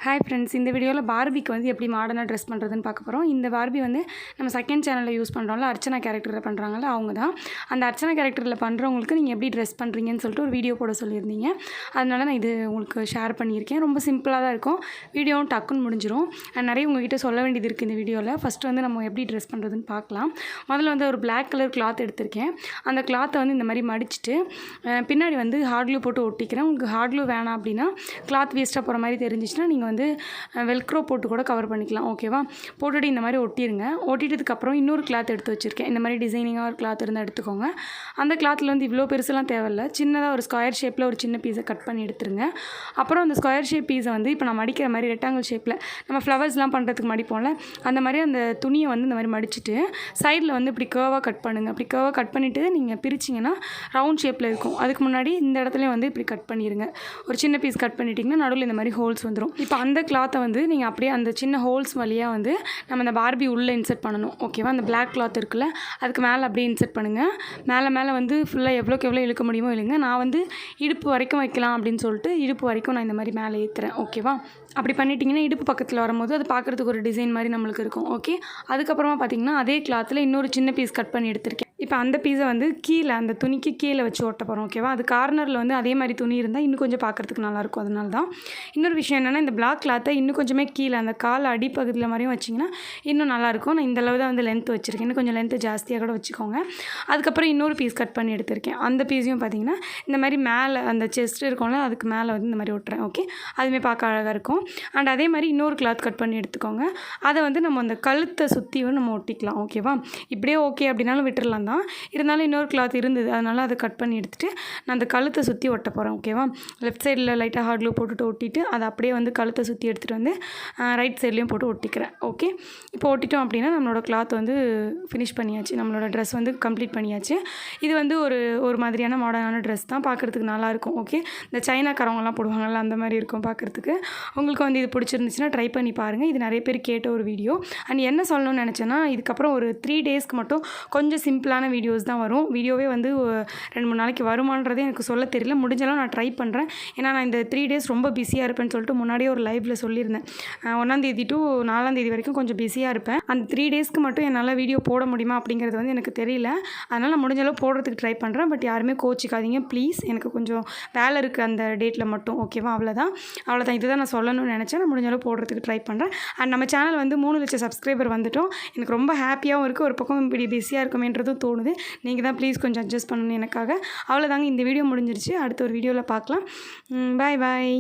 Hi friends, இந்த வீடியோவில் பார்பிக்கு வந்து எப்படி மாடர்னாக ட்ரெஸ் பண்ணுறதுன்னு பார்க்க போகிறோம். இந்த பார்பி வந்து நம்ம செகண்ட் சேனலில் யூஸ் பண்ணுறோம்ல, அர்ச்சனா கேரக்டரில் பண்ணுறாங்கல்ல, அவங்க தான். அந்த அர்ச்சனா கேரக்டரில் பண்ணுறவங்களுக்கு நீங்கள் எப்படி ட்ரெஸ் பண்ணுறீங்கன்னு சொல்லிட்டு ஒரு வீடியோ போட சொல்லியிருந்தீங்க. அதனால நான் இது உங்களுக்கு ஷேர் பண்ணியிருக்கேன். ரொம்ப சிம்பிளாக தான் இருக்கும், வீடியோவும் டக்குன்னு முடிஞ்சிடும். நிறைய உங்கள்கிட்ட சொல்ல வேண்டியது இருக்குது இந்த வீடியோவில். ஃபஸ்ட்டு வந்து நம்ம எப்படி ட்ரெஸ் பண்ணுறதுன்னு பார்க்கலாம். முதல்ல வந்து ஒரு பிளாக் கலர் கிளாத் எடுத்திருக்கேன். அந்த கிளாத்தை வந்து இந்த மாதிரி மடிச்சுட்டு பின்னாடி வந்து ஹார்ட் க்ளூ போட்டு ஒட்டிக்கிறேன். உங்களுக்கு ஹார்ட் க்ளூ வேணாம் அப்படின்னா கிளாத் வேஸ்ட்டாக போகிற மாதிரி தெரிஞ்சிச்சுன்னா நீங்கள் வந்து வெல்க்ரோ போட்டு கூட கவர் பண்ணிக்கலாம். ஓகேவா? போட்டுட்டு இந்த மாதிரி ஒட்டிடுங்க. ஒட்டிட்டதுக்கப்புறம் இன்னொரு கிளாத் எடுத்து வச்சுருக்கேன். இந்த மாதிரி டிசைனிங்காக ஒரு கிளாத் இருந்தால் எடுத்துக்கோங்க. அந்த கிளாத்தில் வந்து இவ்வளோ பெருசுலாம் தேவையில்ல, சின்னதாக ஒரு ஸ்கொயர் ஷேப்பில் ஒரு சின்ன பீஸை கட் பண்ணி எடுத்துருங்க. அப்புறம் அந்த ஸ்கொயர் ஷேப் பீஸை வந்து இப்போ நான் மடிக்கிற மாதிரி ரெக்டாங்கிள் ஷேப்பில் நம்ம ஃப்ளவர்ஸ்லாம் பண்ணுறதுக்கு மடிப்போம்ல, அந்த மாதிரி அந்த துணியை வந்து இந்த மாதிரி மடிச்சுட்டு சைடில் வந்து இப்படி கேர்வாக கட் பண்ணுங்கள். அப்படி கேர்வாக கட் பண்ணிவிட்டு நீங்கள் பிரிச்சிங்கன்னா ரவுண்ட் ஷேப்பில் இருக்கும். அதுக்கு முன்னாடி இந்த இடத்துலையும் வந்து இப்படி கட் பண்ணிடுங்க. ஒரு சின்ன பீஸ் கட் பண்ணிட்டிங்கன்னா நடுவில் இந்த மாதிரி ஹோல்ஸ் வந்துடும். இப்போ அந்த கிளாத்தை வந்து நீங்கள் அப்படியே அந்த சின்ன ஹோல்ஸ் வழியாக வந்து நம்ம அந்த பார்பி உள்ளே இன்செர்ட் பண்ணணும். ஓகேவா? அந்த பிளாக் கிளாத் இருக்குல்ல, அதுக்கு மேலே அப்படியே இன்செர்ட் பண்ணுங்கள். மேலே வந்து ஃபுல்லாக எவ்வளோக்கு எவ்வளோ இழுக்க முடியுமோ இழுங்க. நான் வந்து இடுப்பு வரைக்கும் வைக்கலாம் அப்படின்னு சொல்லிட்டு இடுப்பு வரைக்கும் நான் இந்த மாதிரி மேலே ஏற்றுறேன். ஓகேவா? அப்படி பண்ணிட்டீங்கன்னா இடுப்பு பக்கத்தில் வரும்போது அது பார்க்குறதுக்கு ஒரு டிசைன் மாதிரி நம்மளுக்கு இருக்கும். ஓகே, அதுக்கப்புறமா பார்த்தீங்கன்னா அதே கிளாத்தில் இன்னொரு சின்ன பீஸ் கட் பண்ணி எடுத்திருக்கேன். இப்போ அந்த பீஸை வந்து கீழே அந்த துணிக்கு கீழே வச்சு ஒட்ட போகிறோம். ஓகேவா? அது கார்னரில் வந்து அதே மாதிரி துணி இருந்தால் இன்னும் கொஞ்சம் பார்க்குறதுக்கு நல்லாயிருக்கும். அதனால தான். இன்னொரு விஷயம் என்னென்னா, இந்த பிளாக் கிளாத்தை இன்னும் கொஞ்சமே கீழே அந்த கால் அடிப்பகுதியில் மாதிரியும் வச்சிங்கன்னா இன்னும் நல்லாயிருக்கும். நான் இந்த அளவு தான் வந்து லென்த் வச்சுருக்கேன். இன்னும் கொஞ்சம் லென்த்து ஜாஸ்தியாக கூட வச்சுக்கோங்க. அதுக்கப்புறம் இன்னொரு பீஸ் கட் பண்ணி எடுத்திருக்கேன். அந்த பீஸையும் பார்த்தீங்கன்னா இந்த மாதிரி மேலே அந்த செஸ்ட் இருக்கும்ல, அதுக்கு மேலே வந்து இந்த மாதிரி ஒட்டுறேன். ஓகே, அதுவுமே பார்க்க அழகாக இருக்கும். அண்ட் அதே மாதிரி இன்னொரு கிளாத் கட் பண்ணி எடுத்துக்கோங்க. அதை வந்து நம்ம அந்த கழுத்தை சுற்றியும் நம்ம ஒட்டிக்கலாம். ஓகேவா? இப்படியே ஓகே அப்படின்னாலும் விட்டுறலாம் தான். இருந்தாலும் இன்னொரு கிளாத் இருந்தது, அதனால் அதை கட் பண்ணி எடுத்துகிட்டு நான் அந்த கழுத்தை சுற்றி ஒட்ட போகிறேன். ஓகேவா? லெஃப்ட் சைடில் லைட்டாக ஹார்ட் க்ளூ போட்டுட்டு ஒட்டிட்டு அதை அப்படியே வந்து கழுத்தை சுற்றி எடுத்துகிட்டு வந்து ரைட் சைட்லேயும் போட்டு ஒட்டிக்கிறேன். ஓகே, இப்போ ஒட்டிட்டோம் அப்படின்னா நம்மளோட கிளாத் வந்து ஃபினிஷ் பண்ணியாச்சு. நம்மளோட ட்ரெஸ் வந்து கம்ப்ளீட் பண்ணியாச்சு. இது வந்து ஒரு மாதிரியான மாடர்னான ட்ரெஸ் தான், பார்க்குறதுக்கு நல்லாயிருக்கும். ஓகே, இந்த சைனாக்காரவங்கலாம் போடுவாங்கள்ல, அந்த மாதிரி இருக்கும் பார்க்குறதுக்கு. உங்களுக்கு வந்து இது பிடிச்சிருந்துச்சுன்னா ட்ரை பண்ணி பாருங்கள். இது நிறைய பேர் கேட்ட ஒரு வீடியோ. அண்ட் என்ன சொல்லணும்னு நினச்சேன்னா, இதுக்கப்புறம் ஒரு 3 டேஸ்க்கு மட்டும் கொஞ்சம் சிம்பிளான வீடியோஸ் தான் வரும். வீடியோவே வந்து 2-3 நாளைக்கு வருமானதே எனக்கு சொல்ல தெரியல. முடிஞ்சாலும் நான் ட்ரை பண்ணுறேன். ஏன்னா நான் இந்த 3 டேஸ் ரொம்ப பிஸியாக இருப்பேன்னு சொல்லிட்டு முன்னாடியே ஒரு லைவில் சொல்லியிருந்தேன். 1ஆம் தேதி to 4ஆம் தேதி வரைக்கும் கொஞ்சம் பிஸியாக இருப்பேன். அந்த 3 டேஸ்க்கு மட்டும் என்னால் வீடியோ போட முடியுமா அப்படிங்கிறது வந்து எனக்கு தெரியல. அதனால் நான் முடிஞ்சளவு போடுறதுக்கு ட்ரை பண்ணுறேன். பட் யாருமே கோச்சிக்காதீங்க ப்ளீஸ். எனக்கு கொஞ்சம் வேலை இருக்குது அந்த டேட்டில் மட்டும். ஓகேவா? அவ்வளோதான். இதுதான் நான் சொல்லணும்னு நினச்சேன். நான் முடிஞ்சளவு போடுறதுக்கு ட்ரை பண்ணுறேன். அண்ட் நம்ம சேனல் வந்து 3 லட்சம் சப்ஸ்கிரைபர் வந்துட்டோம். எனக்கு ரொம்ப ஹாப்பியாகவும் இருக்குது. ஒரு பக்கம் இப்படி பிஸியாக இருக்குமேன்றதும் தோணுது. நீங்கள் தான் ப்ளீஸ் கொஞ்சம் அட்ஜஸ்ட் பண்ணணும் எனக்காக. அவ்வளோதாங்க, இந்த வீடியோ முடிஞ்சிருச்சு. அடுத்த ஒரு வீடியோவில் பார்க்கலாம். பாய் பாய்.